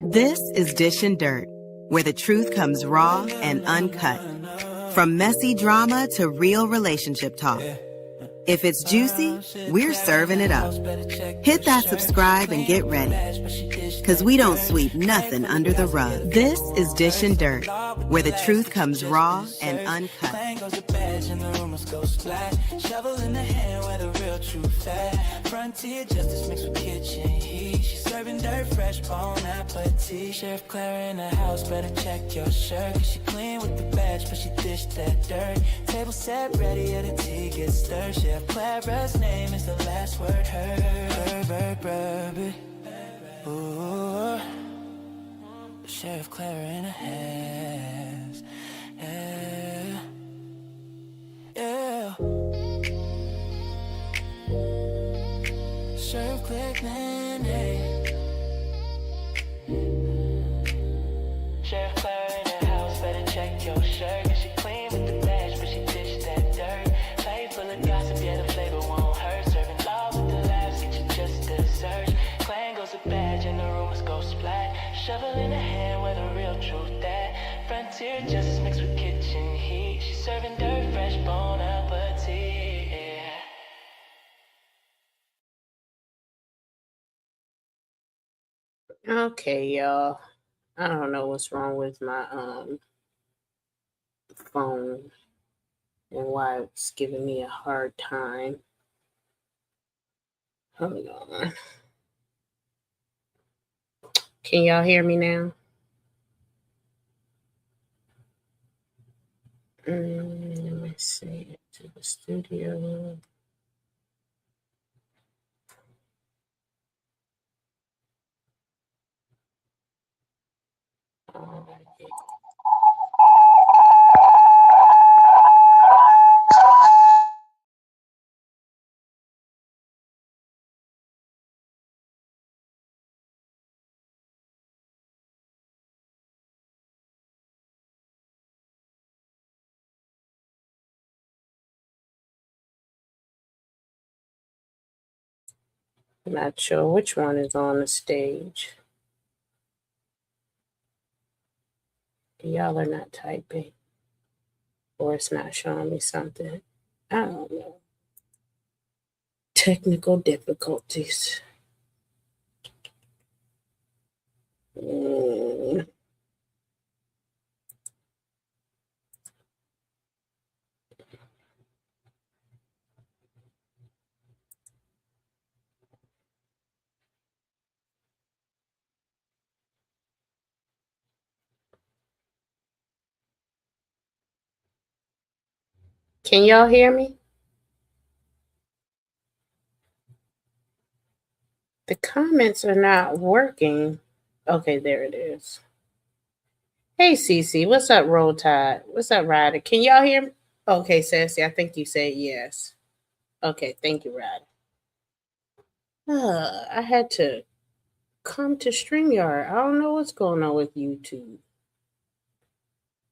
This is Dish and Dirt, where the truth comes raw and uncut. From messy drama to real relationship talk. If it's juicy, we're serving it up. Hit that subscribe and get ready. Cause we don't sweep nothing under the rug. This is Dish and Dirt, where the truth comes raw and uncut. Shovel in the hand where the real truth at. Frontier justice mixed with kitchen heat. She's serving dirt, fresh bone appetit. Sheriff Clara in the house, better check your shirt. Cause she clean with the badge, but she dished that dirt. Table set ready, yeah, the tea gets stirred. Sheriff Clara's name is the last word heard. Ooh, Sheriff Clara in the house. Yeah. Yeah. Sheriff Clackman, hey. Sheriff Clara in the house, better check your shirt. Cause she clean with the badge, but she dished that dirt. Plate full of gossip, yeah, the flavor won't hurt. Serving law with the laughs, get you just desserts. Clan goes a badge and the rumors go splat. Shovel in the hand where the real truth at. Frontier justice mixed with kitchen heat. She's serving dirt, fresh bone appetite. Okay, y'all. I don't know what's wrong with my phone and why it's giving me a hard time. Hold on. Can y'all hear me now? Let me see. To the studio. I'm not sure which one is on the stage. Y'all are not typing. Or it's not showing me something. I don't know. Technical difficulties. Can y'all hear me? The comments are not working. Okay, there it is. Hey, Cece, what's up, Roll Tide? What's up, Ryder? Can y'all hear me? Okay, Sassy, I think you said yes. Okay, thank you, Ryder. I had to come to StreamYard. I don't know what's going on with YouTube.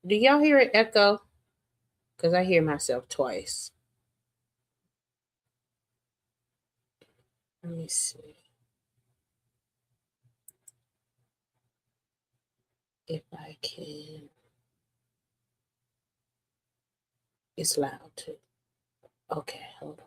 Do y'all hear it echo? Because I hear myself twice. Let me see if I can. It's loud too. Okay, hold on.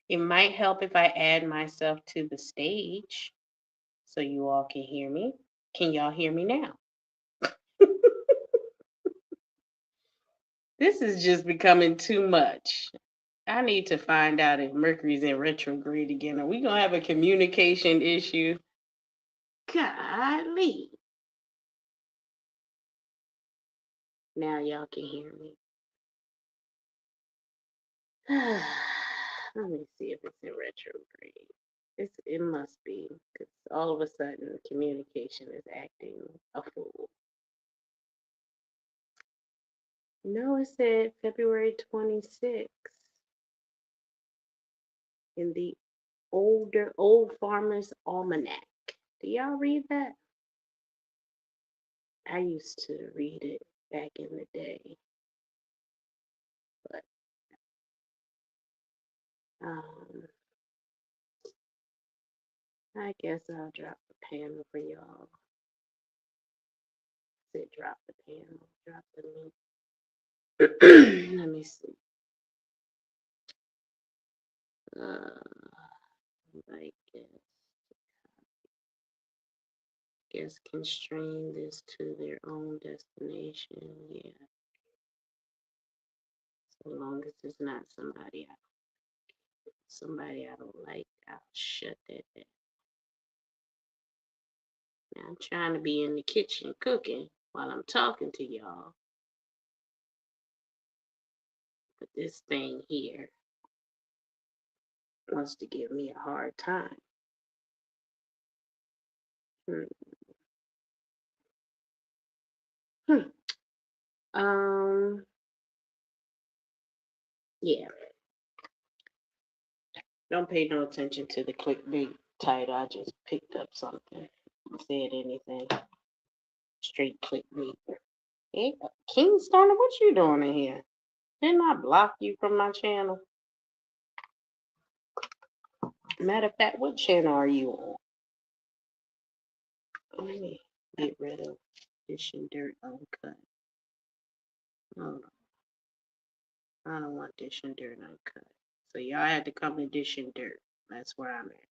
It might help if I add myself to the stage so you all can hear me. Can y'all hear me now? This is just becoming too much. I need to find out if Mercury's in retrograde again. Are we going to have a communication issue? Golly. Now y'all can hear me. Let me see if it's in retrograde. It must be, because all of a sudden communication is acting a fool. No, it said February 26th in the Old Farmer's Almanac. Do y'all read that? I used to read it back in the day, but I guess I'll drop the panel for y'all. Said drop the panel, drop the link. Let me see. I guess constrain this to their own destination. Yeah. So long as it's not somebody I don't like, I'll shut that down. Now I'm trying to be in the kitchen cooking while I'm talking to y'all. But this thing here wants to give me a hard time. Yeah. Don't pay no attention to the clickbait title. I just picked up something. Said anything. Straight clickbait. Hey, King Stoner, what you doing in here? Didn't I block you from my channel? Matter of fact, what channel are you on? Let me get rid of Dish and Dirt Uncut. Hold on. I don't want Dish and Dirt Uncut. So y'all had to come to Dish and Dirt. That's where I'm at.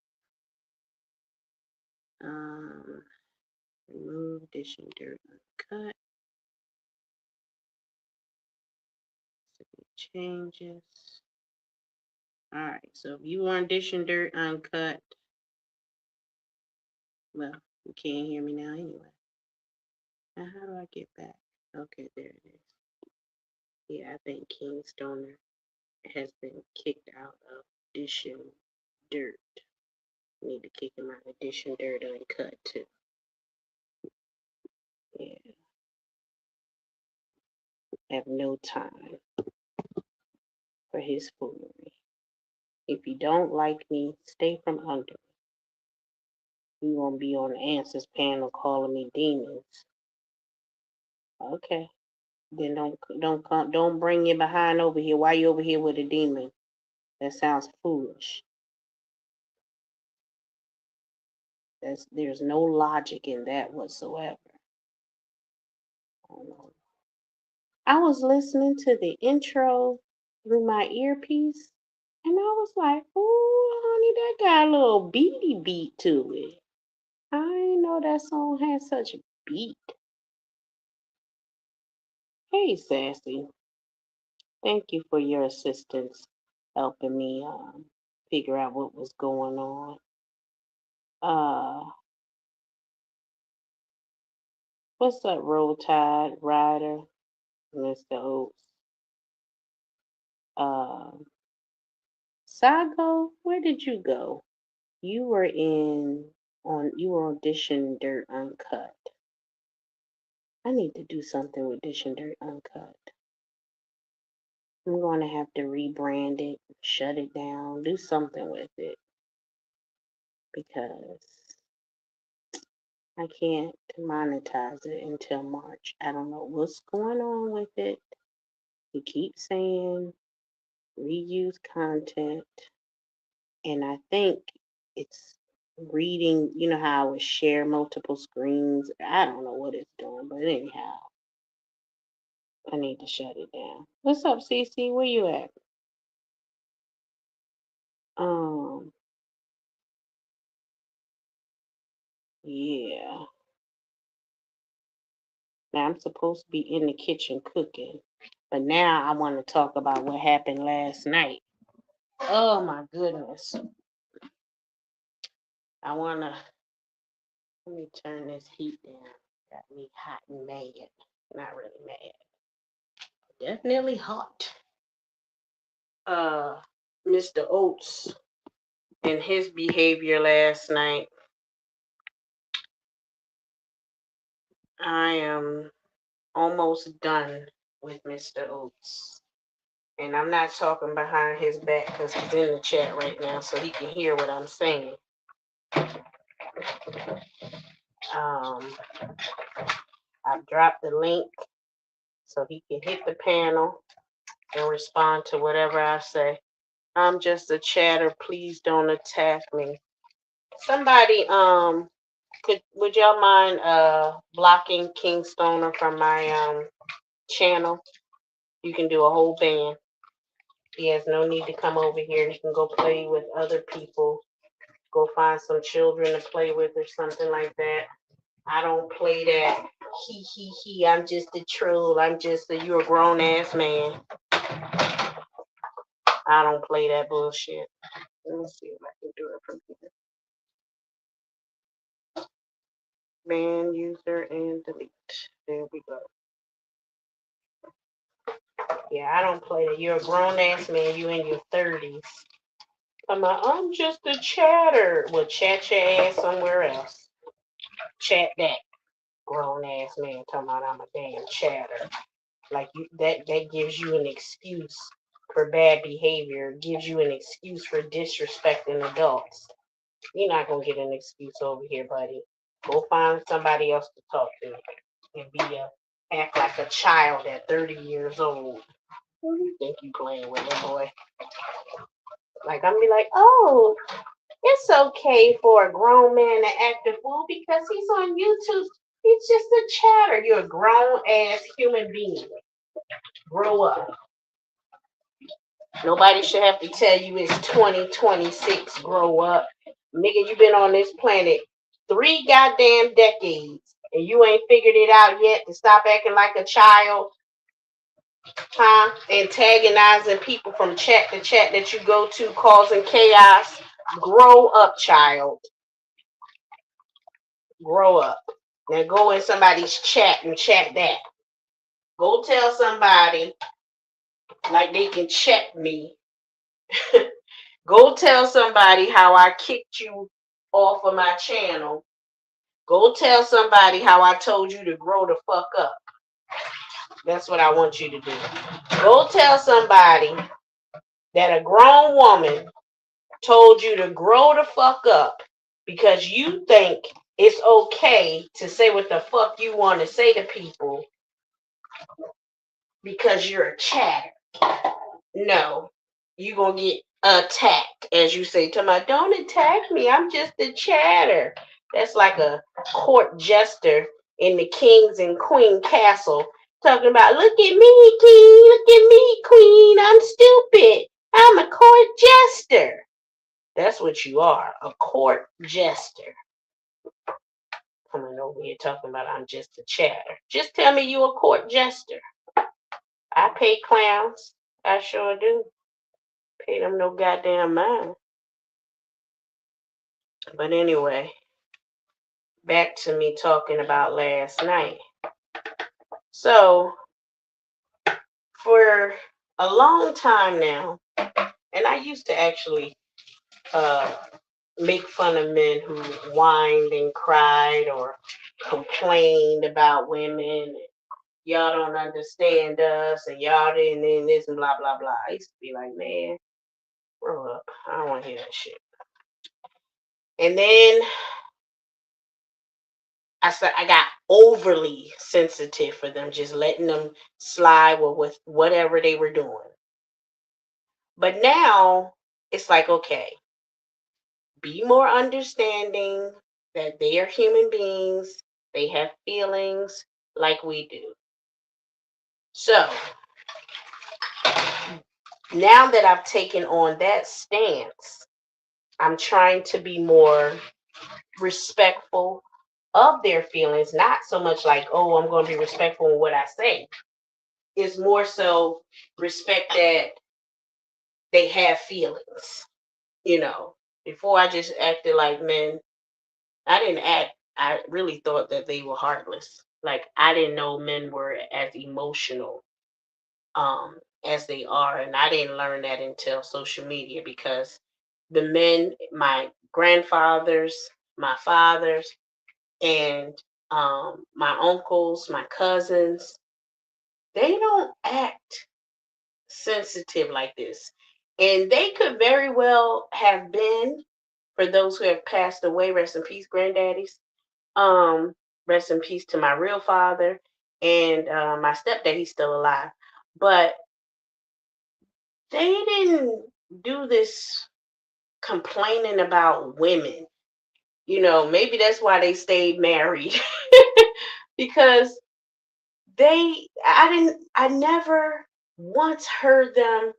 Remove Dish and Dirt Uncut. Changes. Alright, so if you want Dish and Dirt Uncut, well, you can't hear me now anyway. Now how do I get back? Okay, there it is. Yeah, I think King Stoner has been kicked out of Dish and Dirt. Need to kick him out of Dish and Dirt Uncut too. Yeah. I have no time for his foolery. If you don't like me, stay from under me. You won't be on the answers panel calling me demons. Okay. Then don't bring your behind over here. Why you over here with a demon? That sounds foolish. There's no logic in that whatsoever. I was listening to the intro through my earpiece, and I was like, "Oh, honey, that got a little beaty beat to it." I didn't know that song had such a beat. Hey, Sassy, thank you for your assistance, helping me figure out what was going on. What's up, Roll Tide Rider, Mr. Oaks? Sago, where did you go? You were on Dish and Dirt Uncut. I need to do something with Dish and Dirt Uncut. I'm going to have to rebrand it, shut it down, do something with it. Because I can't monetize it until March. I don't know what's going on with it. You keep saying reuse content. And I think it's reading, you know how I would share multiple screens. I don't know what it's doing, but anyhow, I need to shut it down. What's up, CC? Where you at? Yeah. Now I'm supposed to be in the kitchen cooking, but now I want to talk about what happened last night. Oh my goodness. I want to, let me turn this heat down. Got me hot and mad. Not really mad. Definitely hot. Mr. Oates and his behavior last night. I am almost done with Mr. Oates. And I'm not talking behind his back because he's in the chat right now so he can hear what I'm saying. I've dropped the link so he can hit the panel and respond to whatever I say. I'm just a chatter. Please don't attack me. Somebody, would y'all mind blocking King Stoner from my channel? You can do a whole ban. He has no need to come over here. He can go play with other people. Go find some children to play with or something like that. I don't play that. He. I'm just a troll. You're a grown ass man. I don't play that bullshit. Let me see if I can do it from here. Ban user and delete. There we go. Yeah, I don't play that. You're a grown ass man. You in your 30s. I'm just a chatter. Well, chat your ass somewhere else. Chat that grown ass man talking about I'm a damn chatter. Like you, that gives you an excuse for bad behavior. Gives you an excuse for disrespecting adults. You're not gonna get an excuse over here, buddy. Go find somebody else to talk to and act like a child at 30 years old. Who do you think you playing with, little boy? Like I'm be like, oh, it's okay for a grown man to act a fool because he's on YouTube. He's just a chatter. You're a grown ass human being. Grow up. Nobody should have to tell you it's 2026. Grow up. Nigga, you've been on this planet 3 goddamn decades and you ain't figured it out yet to stop acting like a child, huh? Antagonizing people from chat to chat that you go to, causing chaos. Grow up, child. Grow up. Now go in somebody's chat and chat that. Go tell somebody like they can check me. Go tell somebody how I kicked you off of my channel. Go tell somebody how I told you to grow the fuck up. That's what I want you to do. Go tell somebody that a grown woman told you to grow the fuck up because you think it's okay to say what the fuck you want to say to people because you're a chatter. No, you're going to get attacked, as you say to my, don't attack me, I'm just a chatter. That's like a court jester in the king's and queen castle talking about, look at me, king, look at me, queen, I'm stupid. I'm a court jester. That's what you are, a court jester. Coming over here talking about I'm just a chatter. Just tell me you a court jester. I pay clowns. I sure do. Pay them no goddamn mind. But anyway, back to me talking about last night. So, for a long time now, and I used to actually make fun of men who whined and cried or complained about women. Y'all don't understand us, and y'all didn't in this and blah blah blah. I used to be like, man, grow up. I don't want to hear that shit. And then I got overly sensitive for them, just letting them slide with whatever they were doing. But now it's like, okay, be more understanding that they are human beings. They have feelings like we do. So now that I've taken on that stance, I'm trying to be more respectful of their feelings, not so much like, oh, I'm going to be respectful in what I say. It's more so respect that they have feelings. You know, before I just acted like men, I didn't act, I really thought that they were heartless. Like, I didn't know men were as emotional as they are. And I didn't learn that until social media because the men, my grandfathers, my fathers, and my uncles, my cousins, they don't act sensitive like this. And they could very well have been, for those who have passed away, rest in peace, granddaddies. Um, Rest in peace to my real father and my stepdad, he's still alive. But they didn't do this complaining about women. You know, maybe that's why they stayed married. Because I never once heard them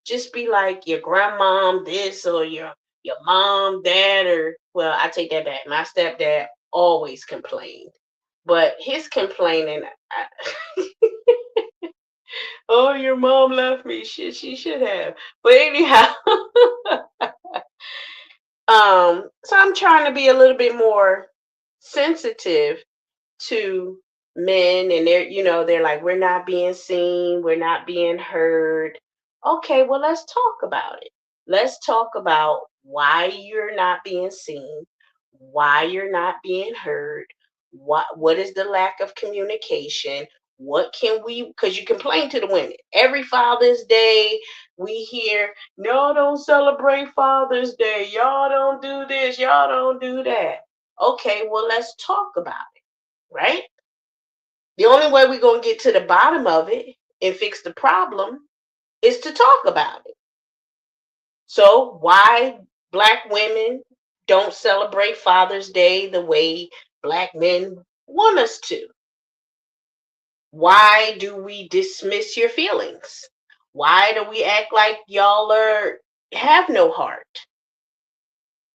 just be like your grandmom this or your mom that, or well, I take that back. My stepdad always complained, but his complaining, oh, your mom left me. She should have. But anyhow, so I'm trying to be a little bit more sensitive to men, and they're like, we're not being seen, we're not being heard. Okay, well, let's talk about it. Let's talk about why you're not being seen, why you're not being heard, what is the lack of communication. What can we, because you complain to the women every Father's Day, we hear, no, don't celebrate Father's Day, y'all don't do this, y'all don't do that. Okay, well, let's talk about it, right? The only way we're going to get to the bottom of it and fix the problem is to talk about it. So, why Black women don't celebrate Father's Day the way Black men want us to? Why do we dismiss your feelings? Why do we act like y'all have no heart?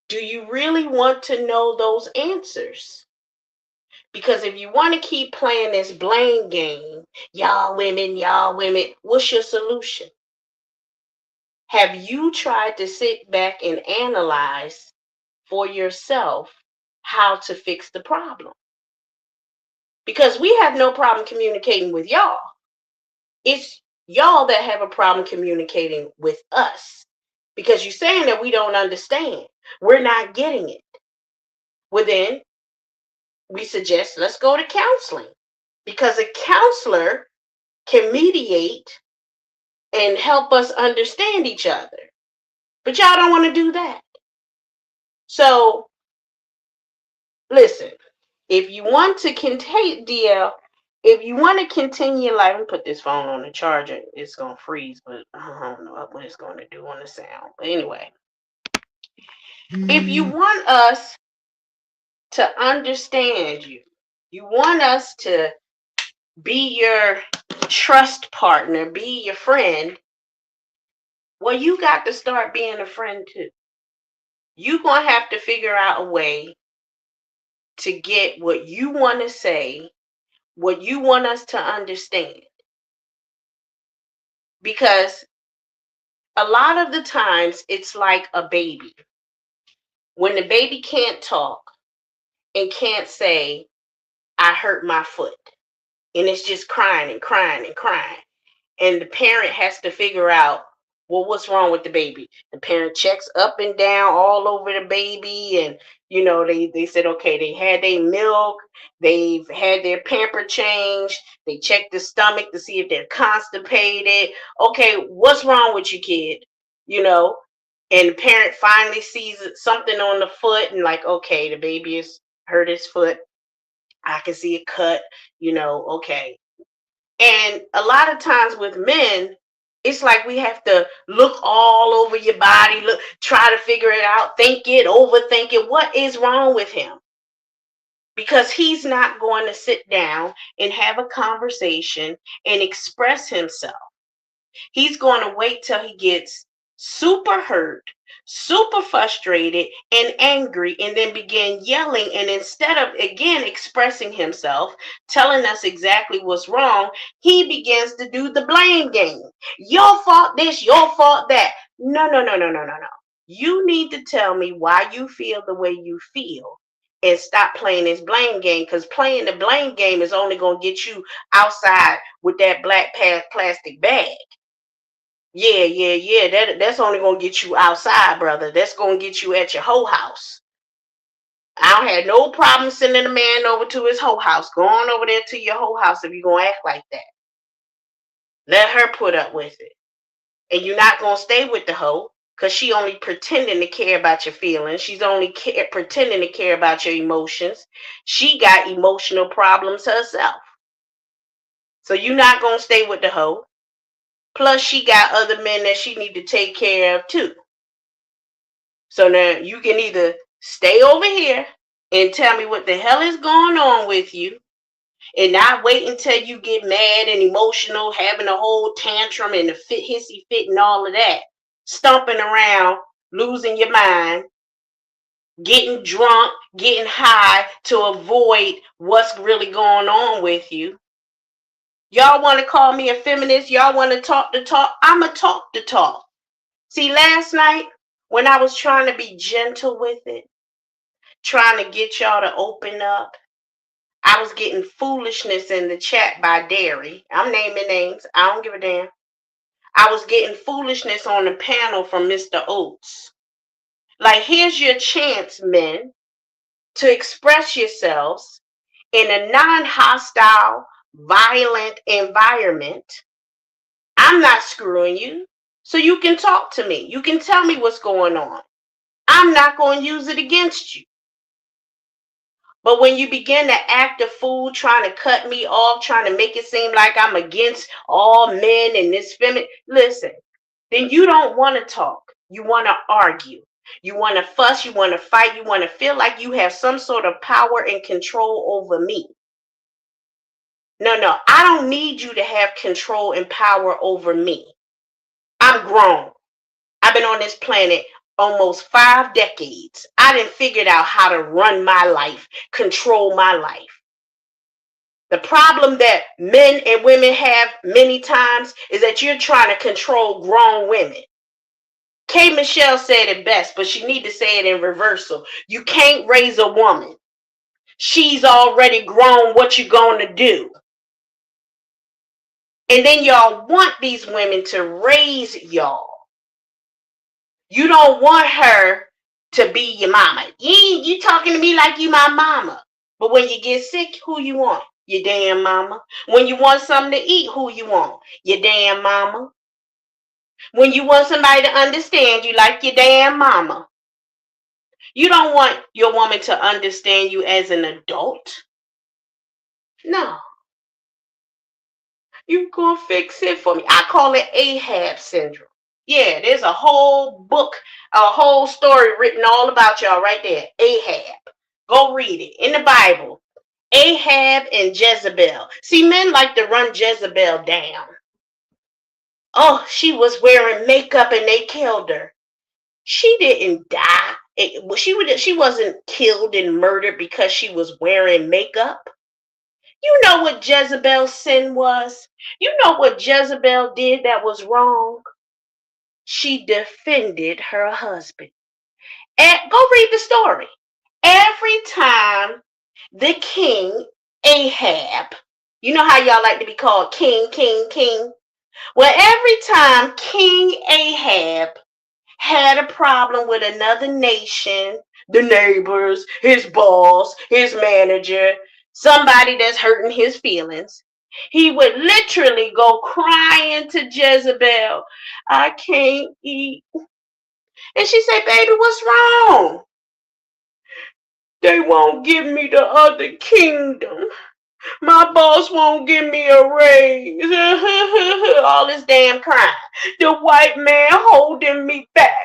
Do you really want to know those answers? Because if you want to keep playing this blame game, y'all women, what's your solution? Have you tried to sit back and analyze for yourself how to fix the problem? Because we have no problem communicating with y'all. It's y'all that have a problem communicating with us. Because you're saying that we don't understand. We're not getting it. Well, then we suggest let's go to counseling. Because a counselor can mediate and help us understand each other. But y'all don't want to do that. So, listen, if you want to continue, DL, if you want to continue life, let me put this phone on the charger. It's going to freeze, but I don't know what it's going to do on the sound. But anyway, if you want us to understand you, you want us to be your trust partner, be your friend, well, you got to start being a friend too. You're going to have to figure out a way to get what you want to say, what you want us to understand. Because a lot of the times it's like a baby. When the baby can't talk and can't say, I hurt my foot, and it's just crying and crying and crying. And the parent has to figure out, well, what's wrong with the baby? The parent checks up and down all over the baby, and they said, okay, they had their milk, they've had their pamper changed, they checked the stomach to see if they're constipated. Okay, what's wrong with you, kid? And the parent finally sees something on the foot and like, okay, the baby has hurt his foot. I can see a cut, okay. And a lot of times with men, it's like we have to look all over your body, try to figure it out, think it, overthink it. What is wrong with him? Because he's not going to sit down and have a conversation and express himself. He's going to wait till he gets super hurt, super frustrated and angry, and then began yelling. And instead of again expressing himself, telling us exactly what's wrong, he begins to do the blame game. Your fault this, your fault that. No, no, no, no, no, no, no. You need to tell me why you feel the way you feel and stop playing this blame game, because playing the blame game is only going to get you outside with that black plastic bag. Yeah. That's only gonna get you outside, brother. That's gonna get you at your whole house. I don't have no problem sending a man over to his whole house. Go on over there to your whole house if you're gonna act like that. Let her put up with it. And you're not gonna stay with the hoe because she only pretending to care about your feelings. She's only pretending to care about your emotions. She got emotional problems herself. So you're not gonna stay with the hoe. Plus, she got other men that she need to take care of too. So now you can either stay over here and tell me what the hell is going on with you, and not wait until you get mad and emotional, having a whole tantrum and a hissy fit and all of that, stomping around, losing your mind, getting drunk, getting high to avoid what's really going on with you. Y'all want to call me a feminist? Y'all want to talk the talk? I'm a talk the talk. See, last night when I was trying to be gentle with it, trying to get y'all to open up, I was getting foolishness in the chat by Derry. I'm naming names. I don't give a damn. I was getting foolishness on the panel from Mr. Oates. Like, here's your chance, men, to express yourselves in a non-hostile, violent environment. I'm not screwing you, so you can talk to me. You can tell me what's going on. I'm not going to use it against you. But when you begin to act a fool, trying to cut me off, trying to make it seem like I'm against all men and this feminine, listen, then you don't want to talk. You want to argue. You want to fuss. You want to fight. You want to feel like you have some sort of power and control over me. No, I don't need you to have control and power over me. I'm grown. I've been on this planet almost 5 decades. I done figured out how to run my life, control my life. The problem that men and women have many times is that you're trying to control grown women. K. Michelle said it best, but she need to say it in reversal. You can't raise a woman. She's already grown. What you gonna do? And then y'all want these women to raise y'all. You don't want her to be your mama. You talking to me like you my mama. But when you get sick, who you want? Your damn mama. When you want something to eat, who you want? Your damn mama. When you want somebody to understand you, like your damn mama. You don't want your woman to understand you as an adult. No. You gonna fix it for me. I call it Ahab syndrome. Yeah, there's a whole book, a whole story written all about y'all right there. Ahab. Go read it in the Bible. Ahab and Jezebel. See, men like to run Jezebel down. Oh, she was wearing makeup and they killed her. She didn't die. She wasn't killed and murdered because she was wearing makeup. You know what Jezebel's sin was? You know what Jezebel did that was wrong? She defended her husband. And go read the story. Every time the king, Ahab, you know how y'all like to be called king. Well, every time King Ahab had a problem with another nation, the neighbors, his boss, his manager, somebody that's hurting his feelings, he would literally go crying to Jezebel, I can't eat. And she said, baby, what's wrong? They won't give me the other kingdom. My boss won't give me a raise. All this damn crying. The white man holding me back.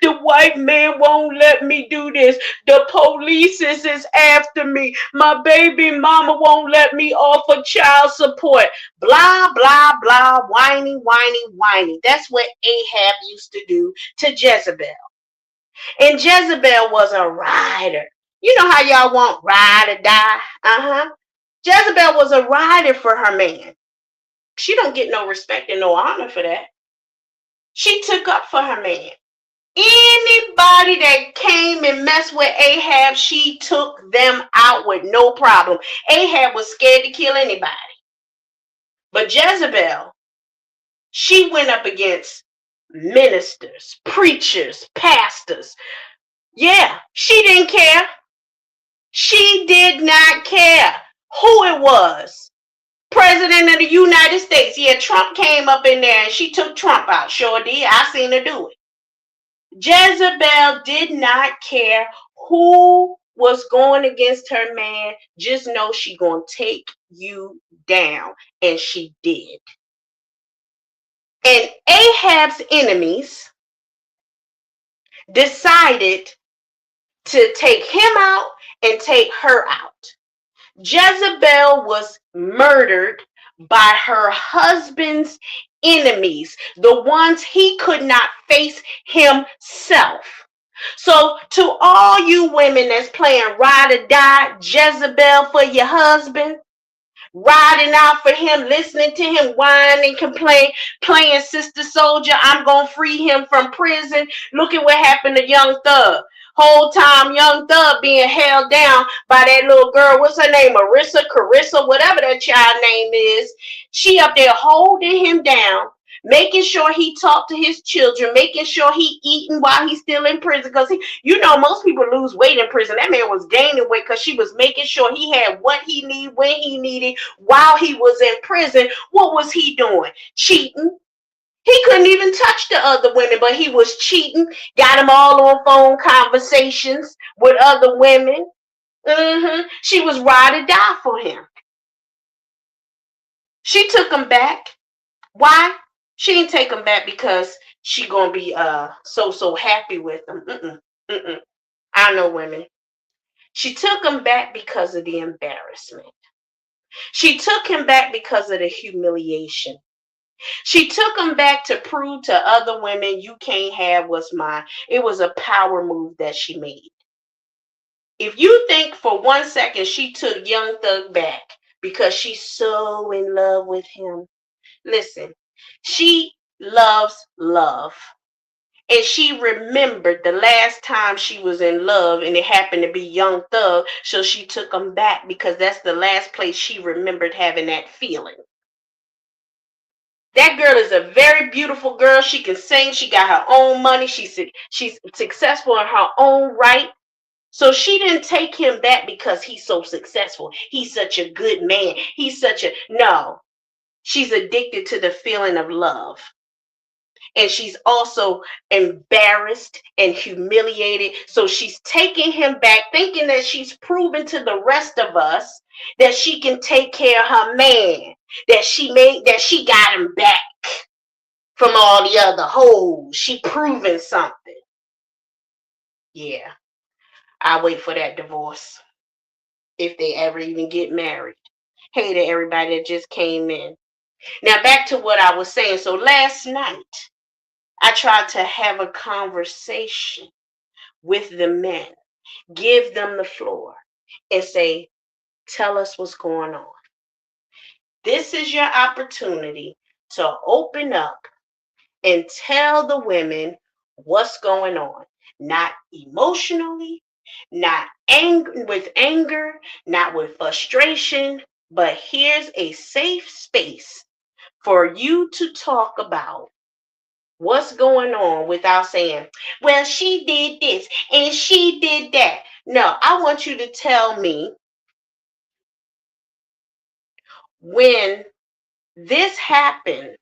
The white man won't let me do this. The police is after me. My baby mama won't let me offer child support. Blah, blah, blah. Whiny. That's what Ahab used to do to Jezebel. And Jezebel was a rider. You know how y'all want ride or die? Jezebel was a rider for her man. She don't get no respect and no honor for that. She took up for her man. Anybody that came and messed with Ahab, she took them out with no problem. Ahab was scared to kill anybody. But Jezebel, she went up against ministers, preachers, pastors. Yeah, she didn't care. She did not care who it was. President of the United States. Yeah, Trump came up in there and she took Trump out. Sure did. I seen her do it. Jezebel did not care who was going against her man. Just know she gonna take you down. And she did. And Ahab's enemies decided to take him out and take her out. Jezebel was murdered by her husband's enemies, the ones he could not face himself. So to all you women that's playing ride or die Jezebel for your husband, riding out for him, listening to him whine and complain, playing Sister Soldier, I'm gonna free him from prison. Look at what happened to Young Thug. Whole time Young Thug being held down by that little girl, what's her name, Carissa, whatever that child name is. She up there holding him down, making sure he talked to his children, making sure he eating while he's still in prison. Because most people lose weight in prison. That man was gaining weight because she was making sure he had what he needed, when he needed, while he was in prison. What was he doing? Cheating. He couldn't even touch the other women, but he was cheating. Got them all on phone conversations with other women. She was ride or die for him. She took him back. Why? She didn't take him back because she gonna be so happy with him. I know women. She took him back because of the embarrassment. She took him back because of the humiliation. She took him back to prove to other women, you can't have what's mine. It was a power move that she made. If you think for 1 second she took Young Thug back because she's so in love with him, listen, she loves love. And she remembered the last time she was in love and it happened to be Young Thug. So she took him back because that's the last place she remembered having that feeling. That girl is a very beautiful girl. She can sing. She got her own money. She's successful in her own right. So she didn't take him back because he's so successful. He's such a good man. No. She's addicted to the feeling of love. And she's also embarrassed and humiliated. So she's taking him back, thinking that she's proven to the rest of us that she can take care of her man, that she got him back from all the other hoes. She proving something. Yeah, I'll wait for that divorce if they ever even get married. Hey to everybody that just came in. Now back to what I was saying. So last night, I tried to have a conversation with the men, give them the floor, and say, tell us what's going on. This is your opportunity to open up and tell the women what's going on. Not emotionally, not with anger, not with frustration, but here's a safe space for you to talk about what's going on without saying, well, she did this and she did that. No, I want you to tell me when this happened,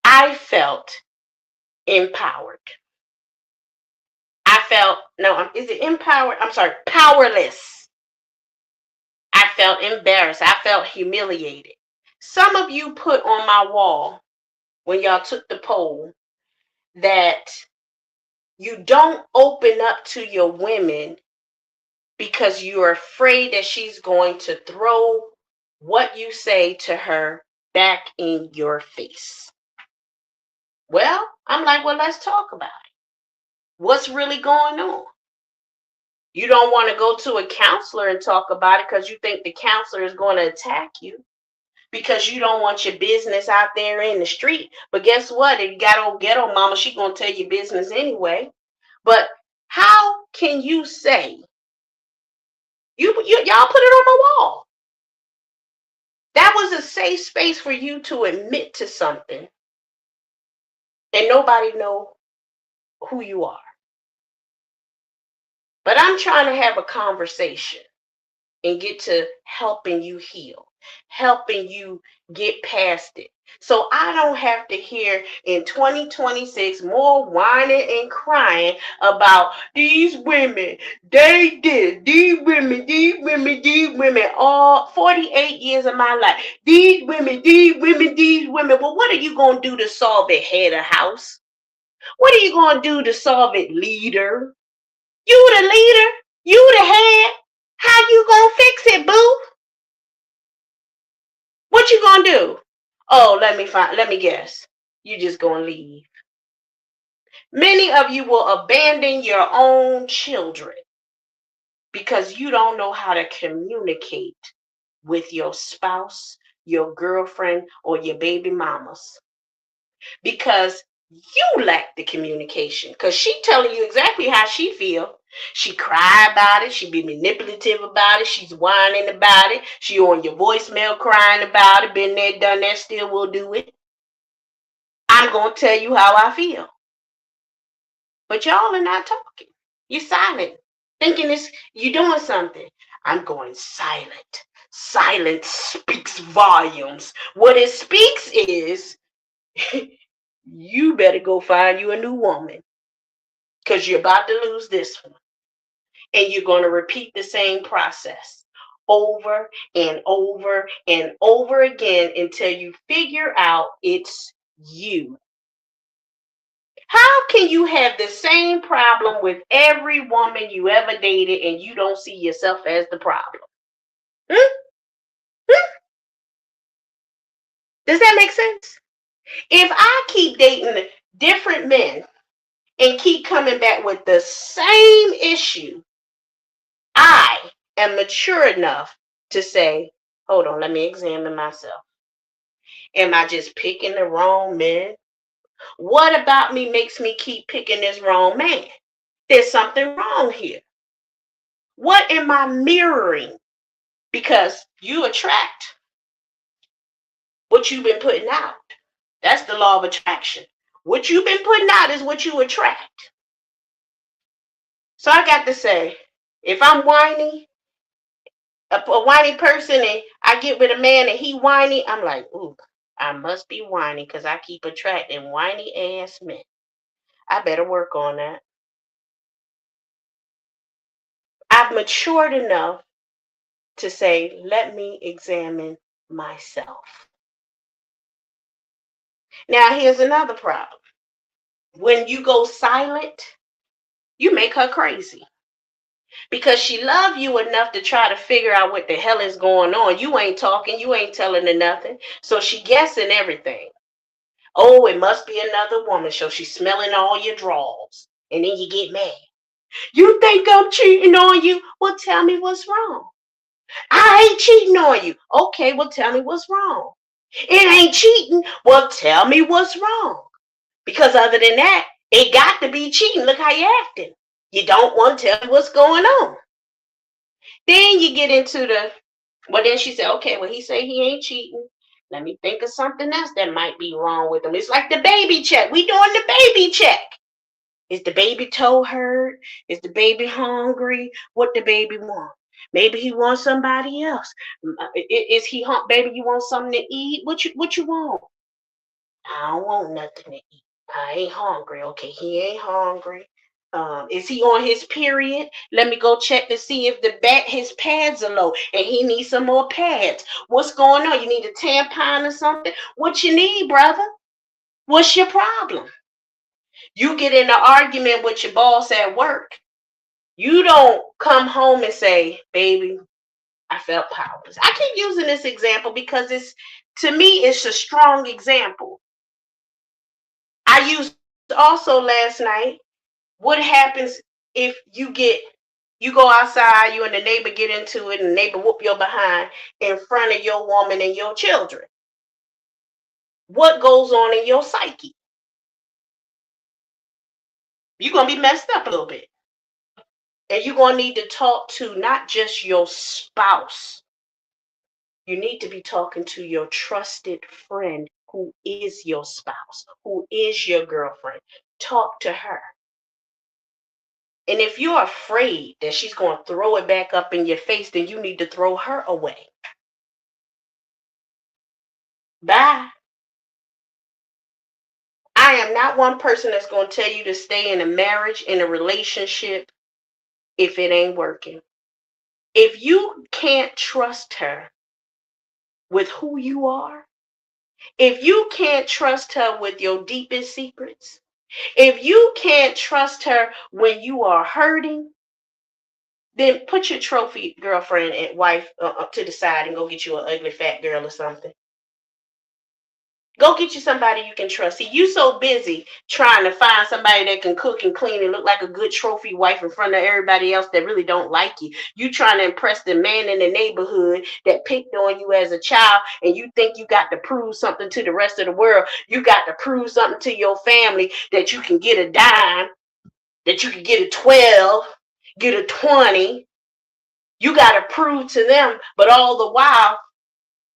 I felt empowered. Is it empowered? I'm sorry, powerless. I felt embarrassed. I felt humiliated. Some of you put on my wall when y'all took the poll that you don't open up to your women because you're afraid that she's going to throw what you say to her back in your face. Well, I'm like, well, let's talk about it. What's really going on? You don't want to go to a counselor and talk about it because you think the counselor is going to attack you because you don't want your business out there in the street. But guess what? If you got old ghetto mama, she going to tell your business anyway. But how can you say, y'all put it on my wall? That was a safe space for you to admit to something and nobody know who you are. But I'm trying to have a conversation and get to helping you heal, helping you get past it. So I don't have to hear in 2026 more whining and crying about these women, they did, these women, all 48 years of my life. These women. Well, what are you going to do to solve it, head of house? What are you going to do to solve it, leader? You the leader, you the head. How you gonna fix it, boo? What you gonna do? Oh, let me guess. You just gonna leave. Many of you will abandon your own children because you don't know how to communicate with your spouse, your girlfriend, or your baby mamas. Because you lack the communication. Because she telling you exactly how she feel. She cry about it. She be manipulative about it. She's whining about it. She on your voicemail crying about it. Been there, done that, still will do it. I'm going to tell you how I feel. But y'all are not talking. You're silent. Thinking you doing something. I'm going silent. Silence speaks volumes. What it speaks is you better go find you a new woman because you're about to lose this one. And you're going to repeat the same process over and over and over again until you figure out it's you. How can you have the same problem with every woman you ever dated and you don't see yourself as the problem? Does that make sense? If I keep dating different men and keep coming back with the same issue, I am mature enough to say, hold on, let me examine myself. Am I just picking the wrong man? What about me makes me keep picking this wrong man? There's something wrong here. What am I mirroring? Because you attract what you've been putting out. That's the law of attraction. What you've been putting out is what you attract. So I got to say, if I'm whiny, a whiny person, and I get with a man and he whiny, I'm like, ooh, I must be whiny because I keep attracting whiny ass men. I better work on that. I've matured enough to say, let me examine myself. Now, here's another problem. When you go silent, you make her crazy. Because she love you enough to try to figure out what the hell is going on. You ain't talking, you ain't telling her nothing. So she guessing everything. Oh, it must be another woman. So she's smelling all your drawers. And then you get mad. You think I'm cheating on you? Well, tell me what's wrong. I ain't cheating on you. Okay, well, tell me what's wrong. It ain't cheating. Well, tell me what's wrong. Because other than that, it got to be cheating. Look how you acting. You don't want to tell me what's going on. Then you get into then she said, okay, well, he said he ain't cheating. Let me think of something else that might be wrong with him. It's like the baby check. We doing the baby check. Is the baby toe hurt? Is the baby hungry? What the baby want? Maybe he wants somebody else. Is he baby? You want something to eat? What you want? I don't want nothing to eat. I ain't hungry. Okay, he ain't hungry. Is he on his period? Let me go check to see if his pads are low and he needs some more pads. What's going on? You need a tampon or something? What you need, brother? What's your problem? You get in an argument with your boss at work. You don't come home and say, baby, I felt powerless. I keep using this example because to me, it's a strong example. I used also last night What happens if you go outside, you and the neighbor get into it, and the neighbor whoop your behind in front of your woman and your children? What goes on in your psyche? You're going to be messed up a little bit. And you're going to need to talk to not just your spouse. You need to be talking to your trusted friend who is your spouse, who is your girlfriend. Talk to her. And if you're afraid that she's going to throw it back up in your face, then you need to throw her away. Bye. I am not one person that's going to tell you to stay in a marriage, in a relationship, if it ain't working. If you can't trust her with who you are, if you can't trust her with your deepest secrets, if you can't trust her when you are hurting, then put your trophy girlfriend and wife up to the side and go get you an ugly fat girl or something. Go get you somebody you can trust. See, you so busy trying to find somebody that can cook and clean and look like a good trophy wife in front of everybody else that really don't like you. You trying to impress the man in the neighborhood that picked on you as a child, and you think you got to prove something to the rest of the world. You got to prove something to your family that you can get a dime, that you can get a 12, get a 20. You got to prove to them, but all the while,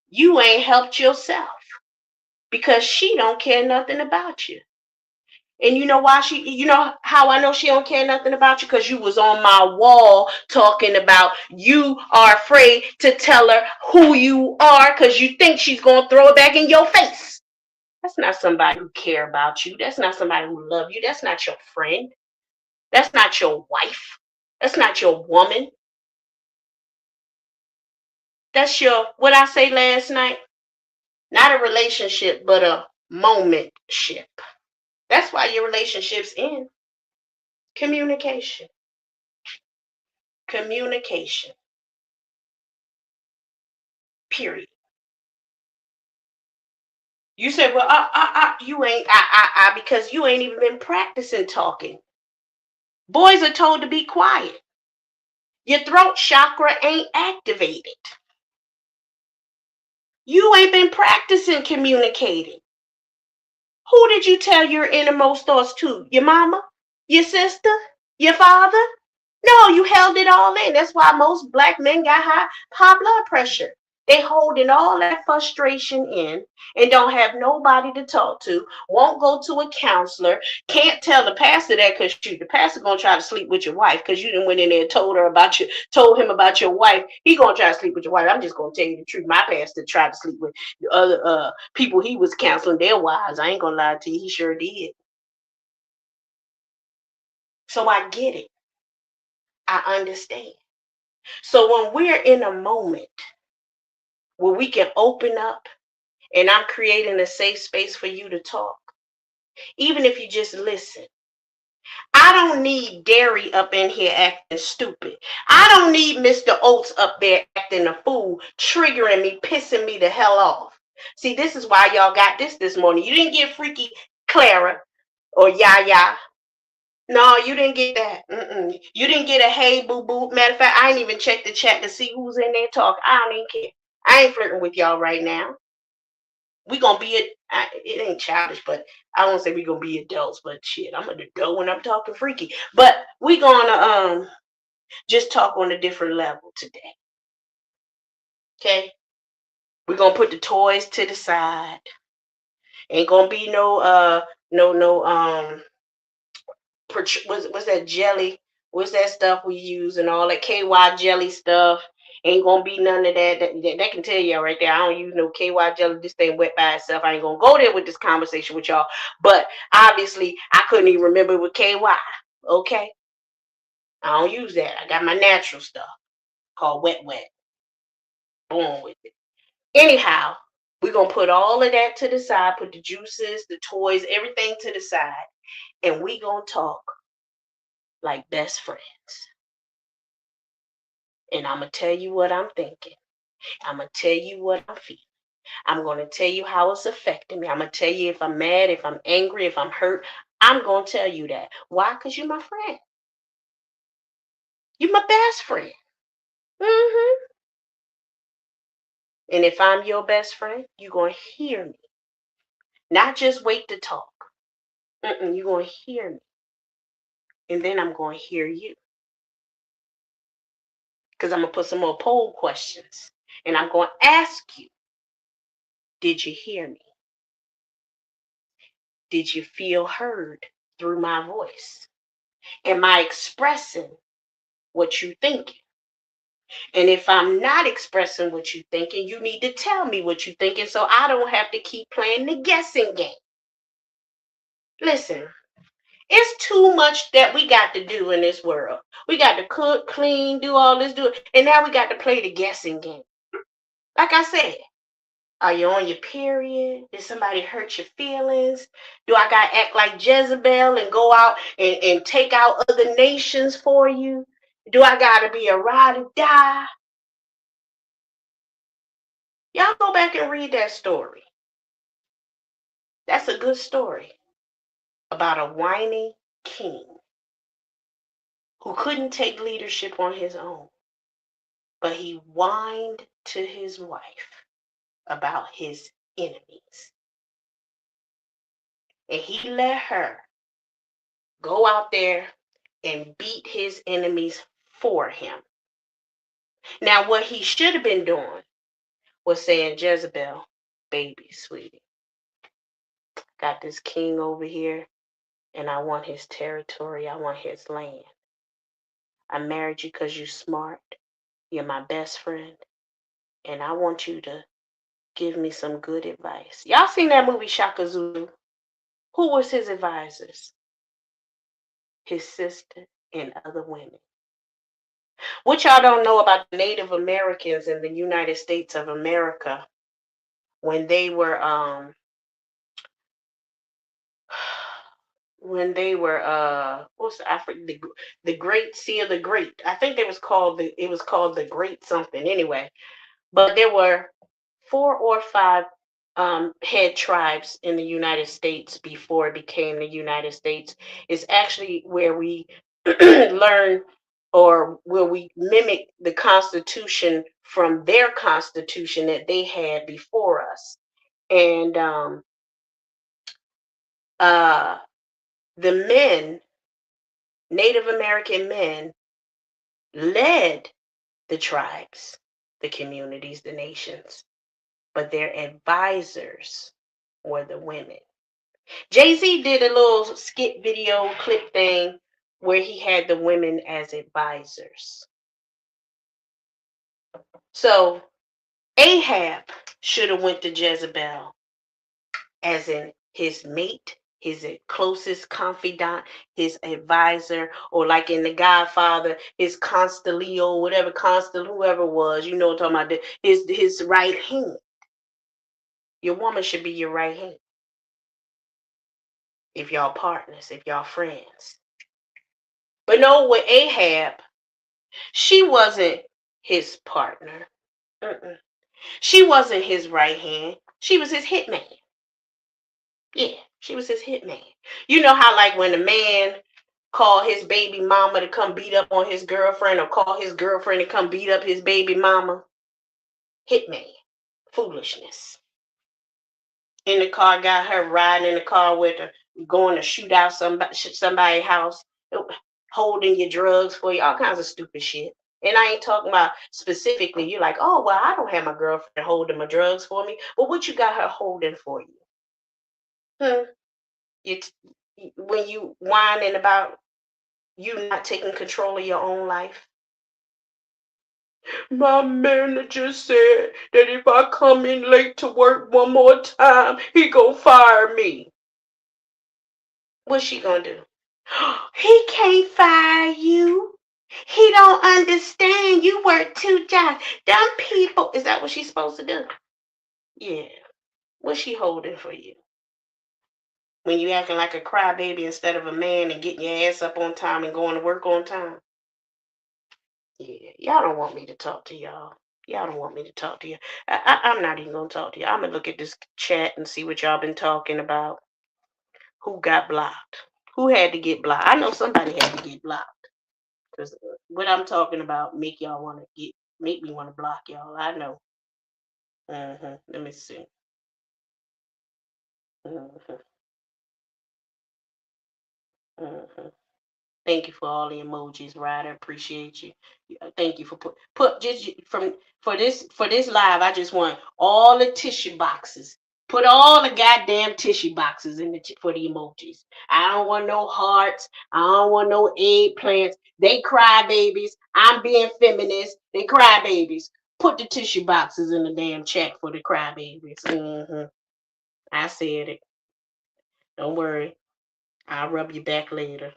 you ain't helped yourself. Because she don't care nothing about you. And you know why you know how I know she don't care nothing about you? Because you was on my wall talking about you are afraid to tell her who you are because you think she's going to throw it back in your face. That's not somebody who care about you. That's not somebody who love you. That's not your friend. That's not your wife. That's not your woman. That's your, what I say last night? Not a relationship, but a momentship. That's why your relationships end. Communication. Communication. Period. You said, well, you ain't, because you ain't even been practicing talking. Boys are told to be quiet. Your throat chakra ain't activated. You ain't been practicing communicating. Who did you tell your innermost thoughts to? Your mama? Your sister? Your father? No, you held it all in. That's why most black men got high blood pressure. They holding all that frustration in and don't have nobody to talk to, won't go to a counselor, can't tell the pastor that because the pastor gonna try to sleep with your wife because you didn't went in there and told him about your wife. He gonna try to sleep with your wife. I'm just gonna tell you the truth. My pastor tried to sleep with the other people he was counseling their wives. I ain't gonna lie to you, he sure did. So I get it. I understand. So when we're in a moment where we can open up and I'm creating a safe space for you to talk, even if you just listen. I don't need Derry up in here acting stupid. I don't need Mr. Oates up there acting a fool, triggering me, pissing me the hell off. See, this is why y'all got this morning. You didn't get Freaky Clara or Yaya. No, you didn't get that. You didn't get a hey boo boo. Matter of fact, I ain't even checked the chat to see who's in there talking. I don't even care. I ain't flirting with y'all right now. We gonna be it ain't childish, but I won't say we gonna be adults, but shit, I'm an adult when I'm talking freaky. But we gonna just talk on a different level today. Okay? We're gonna put the toys to the side. Ain't gonna be no what's that jelly? What's that stuff we use and all that KY jelly stuff? Ain't gonna be none of that. That can tell you right there. I don't use no KY jelly. This thing wet by itself. I ain't gonna go there with this conversation with y'all. But obviously, I couldn't even remember with KY. Okay, I don't use that. I got my natural stuff called Wet Wet. Born with it. Anyhow, we're gonna put all of that to the side. Put the juices, the toys, everything to the side, and we gonna talk like best friends. And I'm going to tell you what I'm thinking. I'm going to tell you what I'm feeling. I'm going to tell you how it's affecting me. I'm going to tell you if I'm mad, if I'm angry, if I'm hurt. I'm going to tell you that. Why? Because you're my friend. You're my best friend. And if I'm your best friend, you're going to hear me. Not just wait to talk. You're going to hear me. And then I'm going to hear you. Because I'm going to put some more poll questions. And I'm going to ask you, did you hear me? Did you feel heard through my voice? Am I expressing what you're thinking? And if I'm not expressing what you're thinking, you need to tell me what you're thinking so I don't have to keep playing the guessing game. Listen, it's too much that we got to do in this world. We got to cook, clean, do all this, and now we got to play the guessing game. Like I said, are you on your period? Did somebody hurt your feelings? Do I got to act like Jezebel and go out and take out other nations for you? Do I got to be a ride or die? Y'all go back and read that story. That's a good story about a whiny king who couldn't take leadership on his own, but he whined to his wife about his enemies. And he let her go out there and beat his enemies for him. Now, what he should have been doing was saying, Jezebel, baby, sweetie, got this king over here, and I want his territory. I want his land. I married you because you're smart. You're my best friend. And I want you to give me some good advice. Y'all seen that movie Shaka Zulu? Who was his advisors? His sister and other women. What y'all don't know about the Native Americans in the United States of America when they were what's the Great Sea of the Great. I think it was called the Great something anyway. But there were 4 or 5 head tribes in the United States before it became the United States. It's actually where we learn or where we mimic the Constitution from their Constitution that they had before us. And the men, Native American men, led the tribes, the communities, the nations, but their advisors were the women. Jay-Z did a little skit video clip thing where he had the women as advisors. So Ahab should have went to Jezebel as in his mate, his closest confidant, his advisor, or like in The Godfather, his Constantino, whoever was, you know what I'm talking about, his right hand. Your woman should be your right hand. If y'all partners, if y'all friends. But no, with Ahab, she wasn't his partner. She wasn't his right hand. She was his hitman. Yeah, she was his hitman. You know how like when a man call his baby mama to come beat up on his girlfriend or call his girlfriend to come beat up his baby mama? Hitman. Foolishness. In the car, got her riding in the car with her, going to shoot out somebody's house, holding your drugs for you, all kinds of stupid shit. And I ain't talking about specifically, you're like, oh, well, I don't have my girlfriend holding my drugs for me. But what you got her holding for you? When you whining about you not taking control of your own life? My manager said that if I come in late to work one more time, he gonna fire me. What's she gonna do? He can't fire you. He don't understand. You work 2 jobs. Dumb people. Is that what she's supposed to do? Yeah. What's she holding for you? When you acting like a crybaby instead of a man and getting your ass up on time and going to work on time? Yeah, y'all don't want me to talk to y'all. Y'all don't want me to talk to you. I'm not even going to talk to you. I'm going to look at this chat and see what y'all been talking about. Who got blocked? Who had to get blocked? I know somebody had to get blocked. Because what I'm talking about make me want to block y'all. I know. Let me see. hmm hmm Thank you for all the emojis, Ryder. Appreciate you. Thank you for put just for this live. I just want all the tissue boxes. Put all the goddamn tissue boxes in for the emojis. I don't want no hearts. I don't want no eggplants. They cry babies. I'm being feminist. They cry babies. Put the tissue boxes in the damn chat for the cry babies. I said it. Don't worry. I'll rub you back later.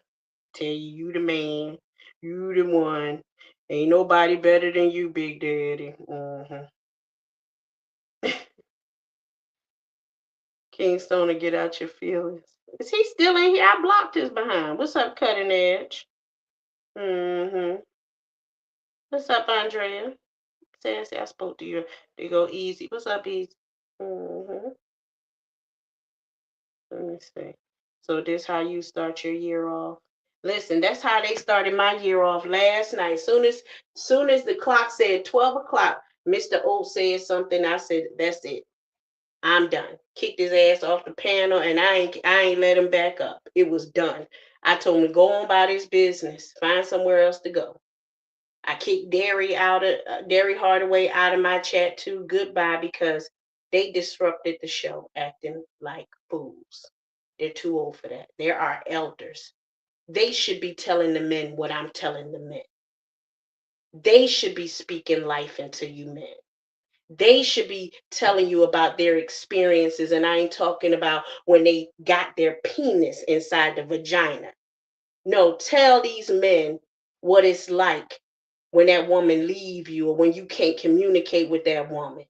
Tell you the man, you the one. Ain't nobody better than you, Big Daddy. Kingstone to get out your feelings. Is he still in here? I blocked his behind. What's up, Cutting Edge? What's up, Andrea? Sassy, I spoke to you. They go Easy. What's up, Easy? Let me see. So this how you start your year off? Listen, that's how they started my year off last night. Soon as the clock said 12 o'clock, Mr. O said something. I said, that's it. I'm done. Kicked his ass off the panel, and I ain't let him back up. It was done. I told him to go on about his business, find somewhere else to go. I kicked Derry Hardaway out of my chat too. Goodbye, because they disrupted the show, acting like fools. They're too old for that. There are elders. They should be telling the men what I'm telling the men. They should be speaking life into you men. They should be telling you about their experiences, and I ain't talking about when they got their penis inside the vagina. No, tell these men what it's like when that woman leave you or when you can't communicate with that woman.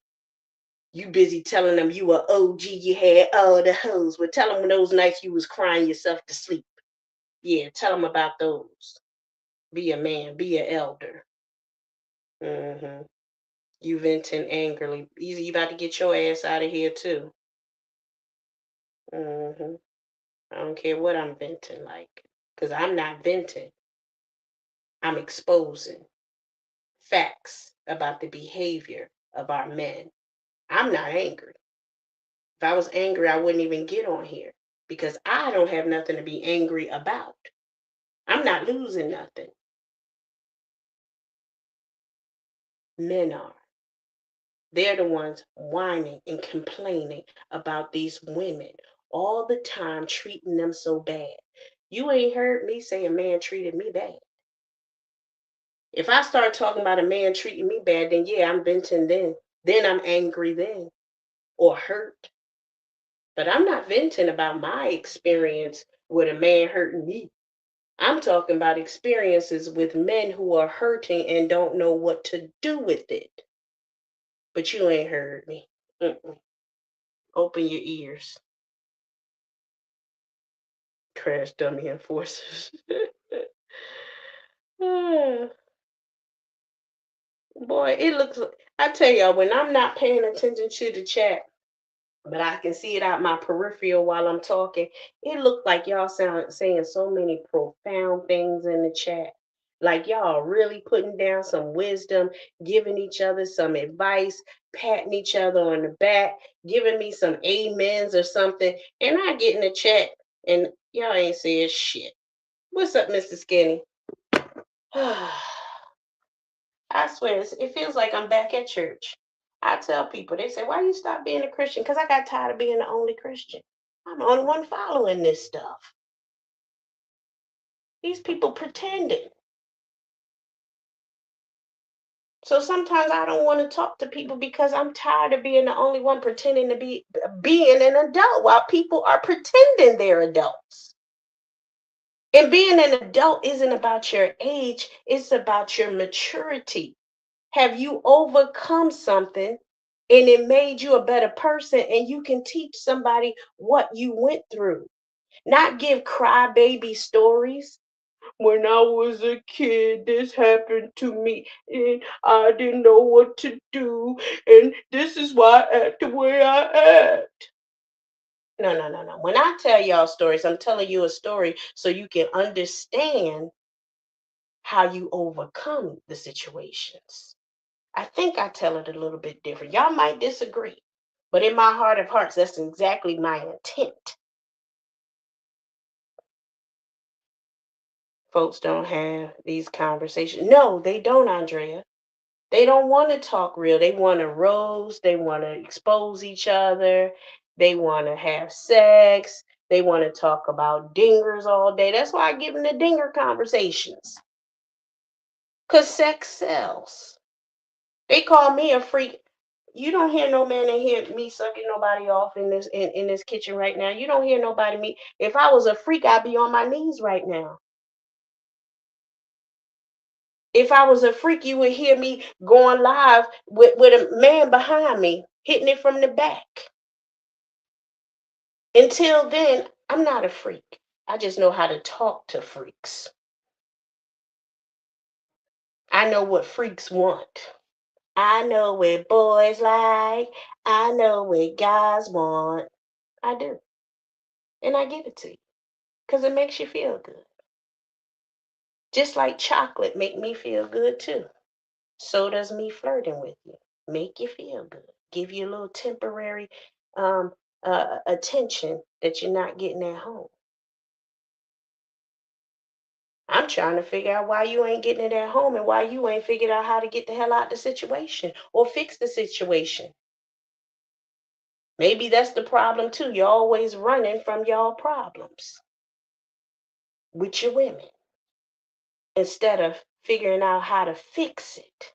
You busy telling them you were OG, you had all the hoes. Well, tell them when those nights you was crying yourself to sleep. Yeah, tell them about those. Be a man, be an elder. You venting angrily. Easy, you about to get your ass out of here too. I don't care what I'm venting like, because I'm not venting. I'm exposing facts about the behavior of our men. I'm not angry. If I was angry, I wouldn't even get on here because I don't have nothing to be angry about. I'm not losing nothing. Men are. They're the ones whining and complaining about these women all the time, treating them so bad. You ain't heard me say a man treated me bad. If I start talking about a man treating me bad, then yeah, I'm venting then. Then I'm angry then or hurt. But I'm not venting about my experience with a man hurting me. I'm talking about experiences with men who are hurting and don't know what to do with it. But you ain't heard me. Open your ears. Crash dummy enforcers. Boy, it looks, I tell y'all, when I'm not paying attention to the chat, but I can see it out my peripheral while I'm talking, it looked like y'all saying so many profound things in the chat. Like y'all really putting down some wisdom, giving each other some advice, patting each other on the back, giving me some amens or something. And I get in the chat and y'all ain't saying shit. What's up, Mr. Skinny? I swear, it feels like I'm back at church. I tell people, they say, why you stop being a Christian? Because I got tired of being the only Christian. I'm the only one following this stuff. These people pretending. So sometimes I don't want to talk to people because I'm tired of being the only one pretending to be being an adult while people are pretending they're adults. And being an adult isn't about your age, it's about your maturity. Have you overcome something and it made you a better person and you can teach somebody what you went through? Not give crybaby stories. When I was a kid, this happened to me and I didn't know what to do, and this is why I act the way I act. No. When I tell y'all stories, I'm telling you a story so you can understand how you overcome the situations. I think I tell it a little bit different. Y'all might disagree, but in my heart of hearts, that's exactly my intent. Folks don't have these conversations. No, they don't, Andrea. They don't want to talk real. They want to roast. They want to expose each other. They want to have sex. They want to talk about dingers all day. That's why I give them the dinger conversations. Because sex sells. They call me a freak. You don't hear no man in here me sucking nobody off in this kitchen right now. You don't hear nobody me. If I was a freak, I'd be on my knees right now. If I was a freak, you would hear me going live with a man behind me, hitting it from the back. Until then, I'm not a freak. I just know how to talk to freaks. I know what freaks want. I know what boys like. I know what guys want. I do. And I give it to you because it makes you feel good. Just like chocolate make me feel good too. So does me flirting with you. Make you feel good. Give you a little temporary attention that you're not getting at home. I'm trying to figure out why you ain't getting it at home and why you ain't figured out how to get the hell out of the situation or fix the situation. Maybe that's the problem too. You're always running from y'all problems with your women instead of figuring out how to fix it.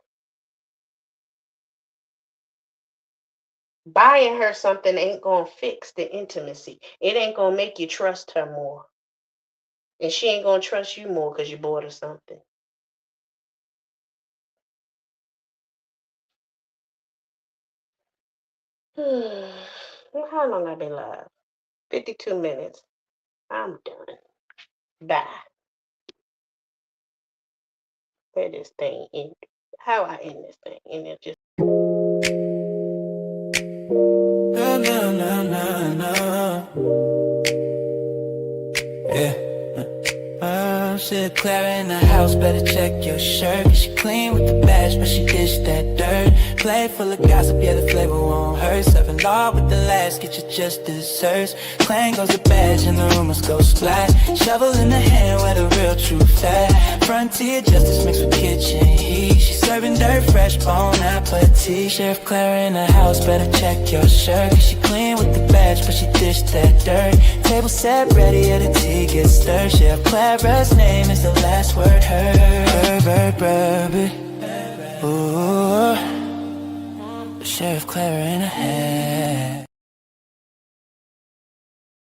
Buying her something ain't gonna fix the intimacy. It ain't gonna make you trust her more. And she ain't gonna trust you more because you bought her something. How long I been live? 52 minutes. I'm done. Bye. Where this thing end? How I end this thing? And it just Shit, Clara in the house, better check your shirt. Cause she clean with the badge, but she dished that dirt. Plate full of gossip, yeah, the flavor won't hurt. Serving law with the last, get you just desserts. Clang goes the badge and the rumors go splash. Shovel in the hand where the real truth at. Frontier justice mixed with kitchen heat. She serving dirt fresh, bon appetit. Sheriff Clara in the house, better check your shirt. Cause she clean with the badge, but she dished that dirt. Table set ready, yeah, the tea gets stirred. Sheriff Clara's name is the last word heard. Ooh, Sheriff Clara in her head.